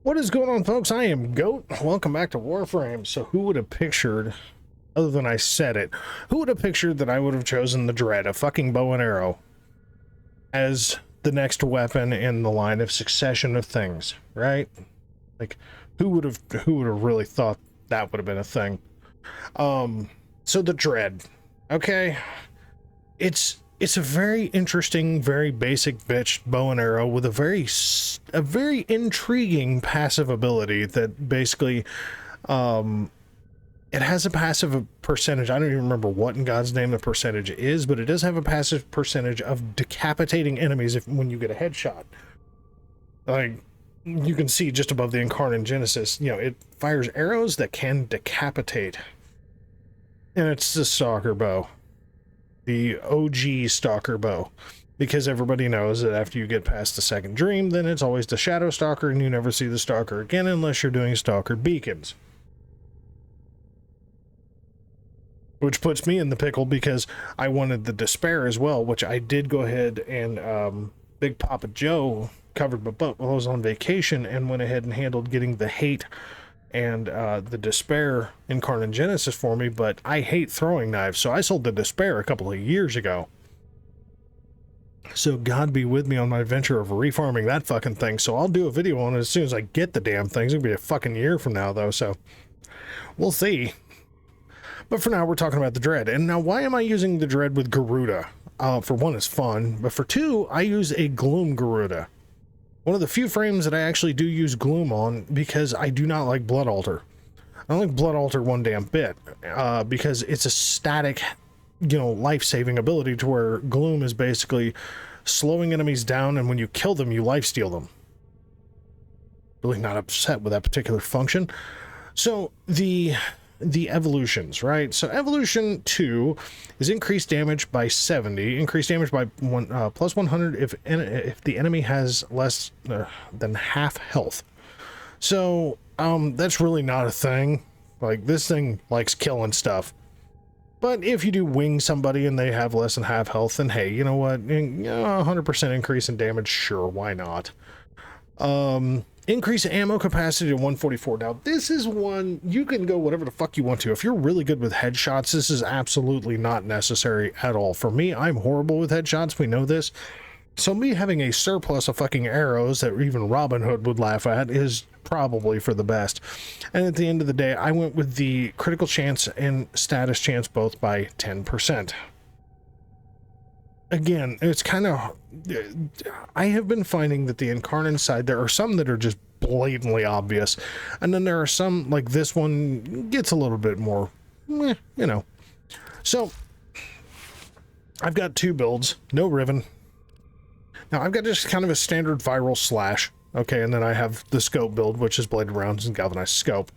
What is going on, folks? I am Goat. Welcome back to Warframe. So who would have pictured, other than I said it, who would have pictured that I would have chosen the Dread, a fucking bow and arrow, as the next weapon in the line of succession of things, right? Like, who would have really thought that would have been a thing? So the Dread, okay? It's a very interesting, very basic bitch bow and arrow with a very intriguing passive ability that basically, it has a passive percentage. I don't even remember what in God's name the percentage is, but it does have a passive percentage of decapitating enemies when you get a headshot. Like, you can see just above the Incarnon Genesis, you know, it fires arrows that can decapitate. And it's the stalker bow. The OG stalker bow, because everybody knows that after you get past the second dream, then it's always the shadow stalker and you never see the stalker again unless you're doing stalker beacons, which puts me in the pickle because I wanted the despair as well, which I did go ahead and Big Papa Joe covered my butt while I was on vacation and went ahead and handled getting the hate and the despair Incarnon Genesis for me, but I hate throwing knives, so I sold the despair a couple of years ago. So God be with me on my venture of refarming that fucking thing, so I'll do a video on it as soon as I get the damn things. It'll be a fucking year from now, though, so we'll see. But for now, we're talking about the Dread. And now, why am I using the Dread with Garuda? For one, it's fun, but for two, I use a Gloom Garuda. One of the few frames that I actually do use Gloom on, because I do not like Blood Altar. I don't like Blood Altar one damn bit, because it's a static, you know, life-saving ability to where Gloom is basically slowing enemies down, and when you kill them, you lifesteal them. Really not upset with that particular function. So the evolutions, right? So evolution 2 is increased damage by 70, increased damage by plus 100 if the enemy has less than half health. So that's really not a thing. Like, this thing likes killing stuff. But if you do wing somebody and they have less than half health, then hey, you know what? 100% increase in damage, sure, why not? Increase ammo capacity to 144. Now, this is one you can go whatever the fuck you want to. If you're really good with headshots, this is absolutely not necessary at all. For me, I'm horrible with headshots. We know this. So me having a surplus of fucking arrows that even Robin Hood would laugh at is probably for the best. And at the end of the day, I went with the critical chance and status chance both by 10%. Again, it's kind of, I have been finding that the Incarnon side, there are some that are just blatantly obvious, and then there are some, like this one, gets a little bit more, you know. So, I've got two builds, no Riven. Now, I've got just kind of a standard viral slash, okay, and then I have the scope build, which is bladed rounds and galvanized scope.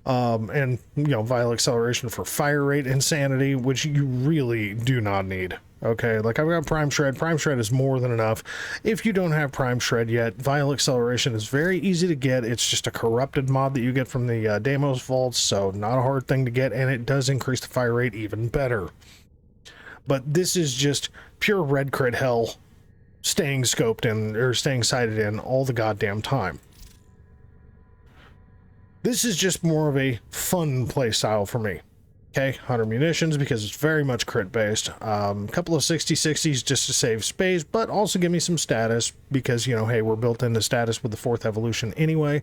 And, you know, vial acceleration for fire rate insanity, which you really do not need. Okay, like I've got Prime Shred. Prime Shred is more than enough. If you don't have Prime Shred yet, Vial Acceleration is very easy to get. It's just a corrupted mod that you get from the Deimos vaults, so not a hard thing to get, and it does increase the fire rate even better. But this is just pure red crit hell, staying scoped in, or staying sighted in all the goddamn time. This is just more of a fun play style for me. Okay, 100 munitions because it's very much crit based. Couple of 60/60s just to save space, but also give me some status because, you know, hey, we're built into status with the 4th evolution anyway.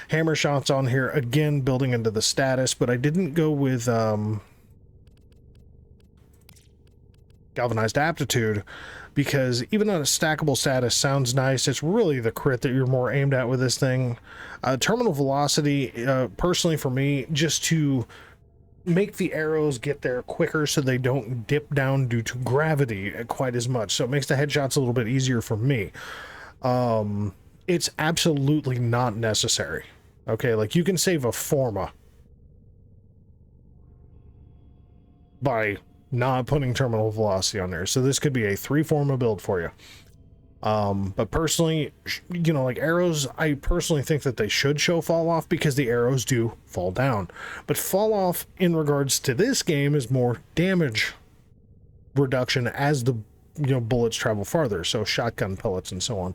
Hammer shots on here, again, building into the status, but I didn't go with galvanized aptitude because even though a stackable status sounds nice, it's really the crit that you're more aimed at with this thing. Terminal velocity, personally for me, just to make the arrows get there quicker so they don't dip down due to gravity quite as much. So it makes the headshots a little bit easier for me. It's absolutely not necessary. Okay, like you can save a Forma by not putting terminal velocity on there. So this could be a 3 Forma build for you. But personally, you know, like arrows, I personally think that they should show fall off because the arrows do fall down. But fall off in regards to this game is more damage reduction as the, you know, bullets travel farther. So shotgun pellets and so on.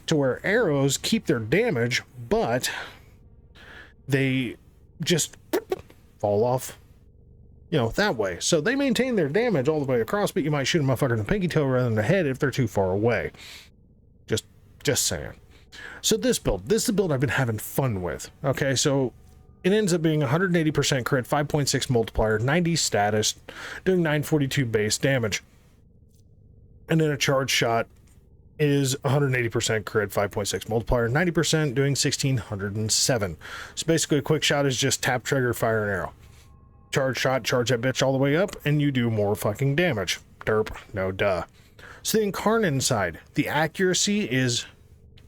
To where arrows keep their damage, but they just fall off, you know, that way. So they maintain their damage all the way across, but you might shoot a motherfucker in the pinky toe rather than the head if they're too far away. Just saying. So this is the build I've been having fun with. Okay, so it ends up being 180% crit, 5.6 multiplier, 90 status, doing 942 base damage. And then a charge shot is 180% crit, 5.6 multiplier, 90%, doing 1607. So basically a quick shot is just tap trigger, fire an arrow. Charge shot, charge that bitch all the way up, and you do more fucking damage. Derp, no duh. So the Incarnon side, the accuracy is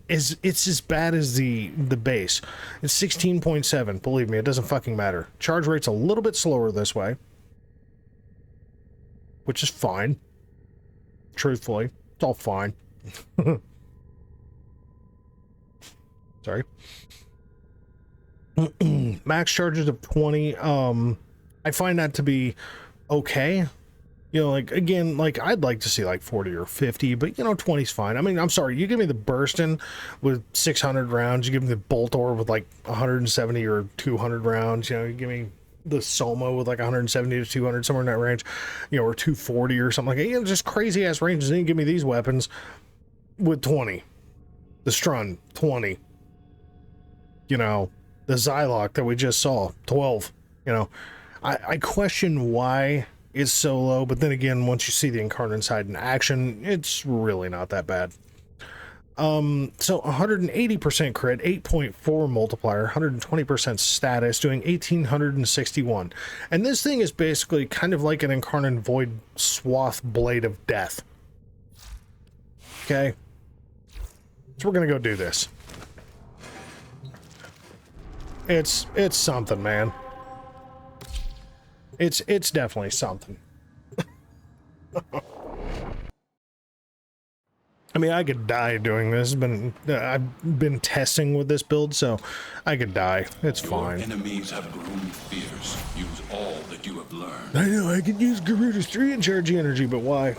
it's as bad as the base. It's 16.7. Believe me, it doesn't fucking matter. Charge rate's a little bit slower this way, which is fine. Truthfully, it's all fine. Sorry. Max charges of 20. I find that to be okay. You know, like, again, like, I'd like to see like 40 or 50, but, you know, 20's fine. I mean, I'm sorry, you give me the Burstin with 600 rounds, you give me the Boltor with like 170 or 200 rounds, you know, you give me the Soma with like 170 to 200, somewhere in that range, you know, or 240 or something like that. You know, just crazy ass ranges. Then you give me these weapons with 20. The Strun, 20. You know, the Zylok that we just saw, 12. You know, I question why it's so low, but then again, once you see the Incarnon side in action, it's really not that bad. So 180% crit, 8.4 multiplier, 120% status, doing 1861. And this thing is basically kind of like an Incarnon Void Swath Blade of Death. Okay? So we're gonna go do this. It's something, man. It's definitely something. I mean, I could die doing this. I've been testing with this build, so I could die. It's fine. Your enemies have groomed fears. Use all that you have learned. I know, I could use Garuda's 3 and charge energy, but why?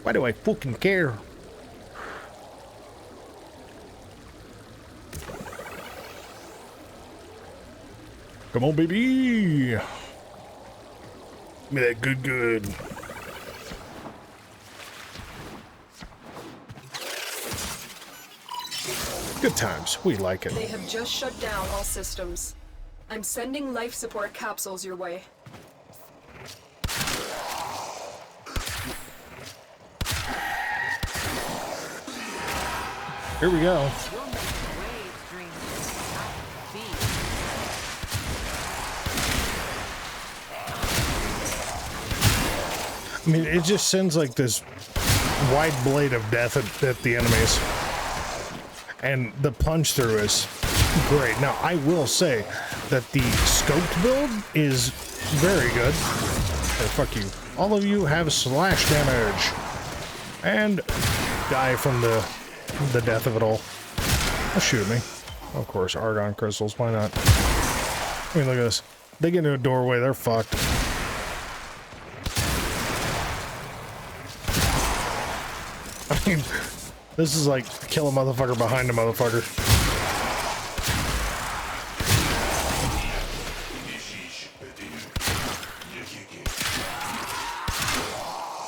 Why do I fucking care? Come on, baby! Give me that good. Good times. We like it. They have just shut down all systems. I'm sending life support capsules your way. Here we go. I mean, it just sends like this wide blade of death at the enemies. And the punch through is great. Now, I will say that the scoped build is very good. Hey, fuck you. All of you have slash damage. And die from the death of it all. Oh, shoot me. Of course, argon crystals. Why not? I mean, look at this. They get into a doorway, they're fucked. I mean, this is like kill a motherfucker behind a motherfucker.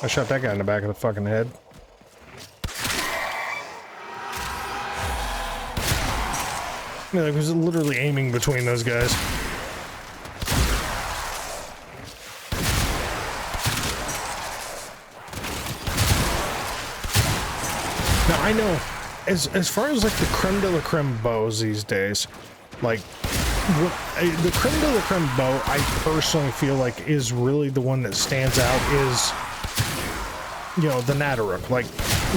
I shot that guy in the back of the fucking head. Yeah, I was literally aiming between those guys. Now, I know, as far as like the creme de la creme bows these days, like, the creme de la creme bow, I personally feel like is really the one that stands out is, you know, the Nataruk. Like,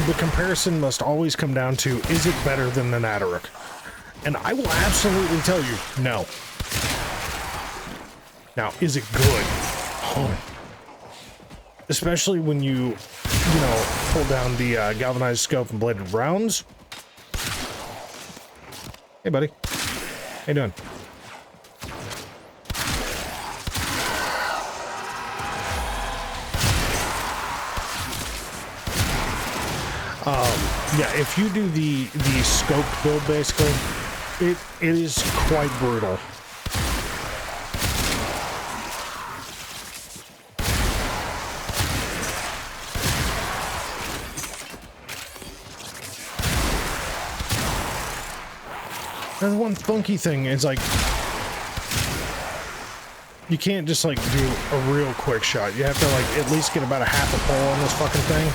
the comparison must always come down to, is it better than the Nataruk? And I will absolutely tell you, no. Now, is it good? Oh. Especially when you know, pull down the galvanized scope and bladed rounds. Hey, buddy. How you doing? Yeah, if you do the scoped build, basically, it is quite brutal. And the one funky thing is, like, you can't just, like, do a real quick shot. You have to, like, at least get about a half a pull on this fucking thing.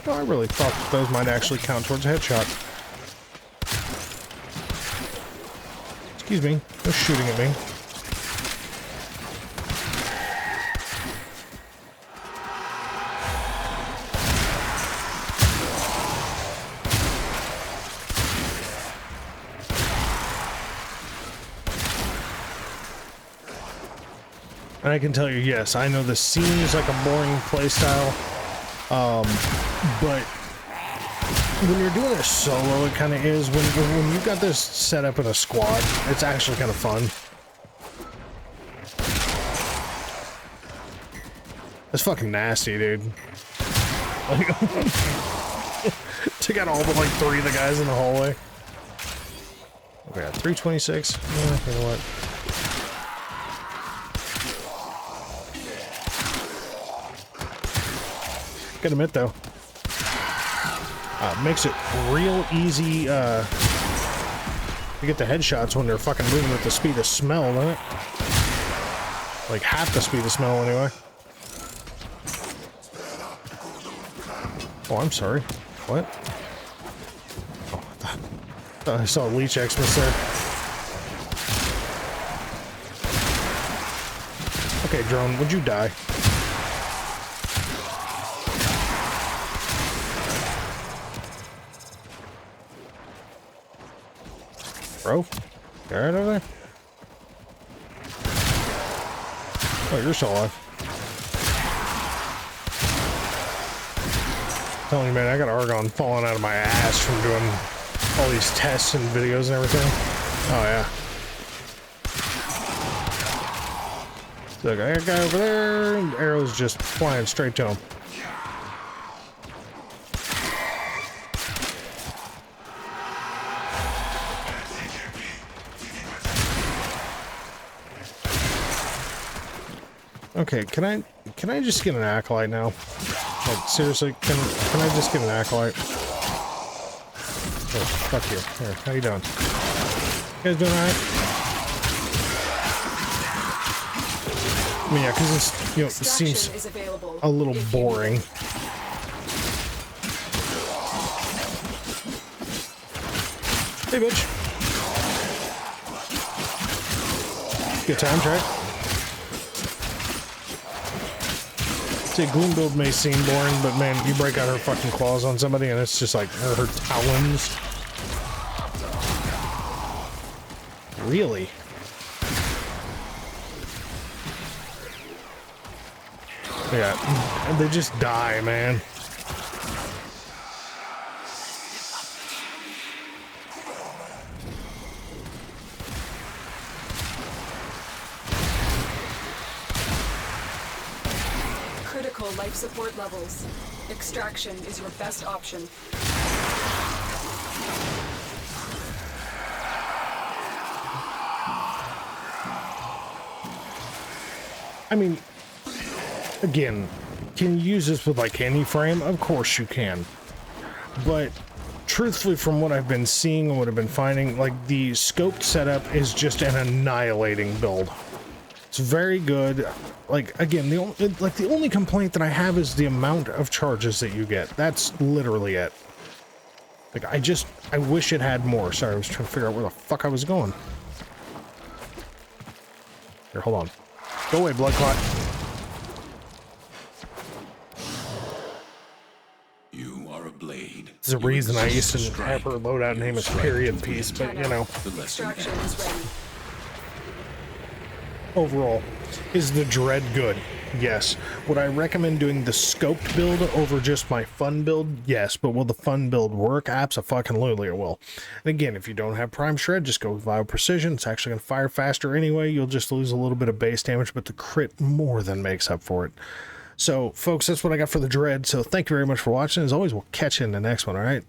Oh, I really thought that those might actually count towards a headshot. Excuse me, they're shooting at me. And I can tell you, yes, I know this seems like a boring playstyle, but when you're doing it solo, it kind of is. When you've got this set up in a squad, it's actually kind of fun. That's fucking nasty, dude. Like, took out all but like 3 of the guys in the hallway. We got 326. Yeah, you know what? Gotta admit though, makes it real easy to get the headshots when they're fucking moving with the speed of smell, doesn't it? Like half the speed of smell anyway. Oh, I'm sorry. What? Oh, I thought I saw a Leech Xmas there. Okay, drone, would you die? Bro, you alright over there? Oh, you're still alive. I'm telling you, man, I got argon falling out of my ass from doing all these tests and videos and everything. Oh, yeah. So I got a guy over there, and arrows just flying straight to him. Okay, can I just get an acolyte now? Like, seriously, can I just get an acolyte? Oh, fuck you. Here, how you doing? You guys doing alright? I mean, yeah, because it's, you know, it seems a little boring. Hey, bitch. Good times, right? See, Gloom build may seem boring, but man, you break out her fucking claws on somebody and it's just like her talons. Really? Yeah, they just die, man. Life support levels. Extraction is your best option. I mean, again, can you use this with like any frame? Of course you can. But truthfully, from what I've been seeing and what I've been finding, like the scoped setup is just an annihilating build. It's very good. Like, again, the only complaint that I have is the amount of charges that you get. That's literally it. Like, I wish it had more. Sorry, I was trying to figure out where the fuck I was going. Here, hold on. Go away, blood clot. You are a blade. There's a reason I used to have her loadout name as period piece, but you know. Extraction is ready. Overall, is the Dread good? Yes. Would I recommend doing the scoped build over just my fun build? Yes. But will the fun build work? Abso-fucking-lutely it will. And again, if you don't have Prime Shred, just go with Vital Precision. It's actually going to fire faster anyway. You'll just lose a little bit of base damage, but the crit more than makes up for it. So, folks, that's what I got for the Dread. So, thank you very much for watching. As always, we'll catch you in the next one, all right?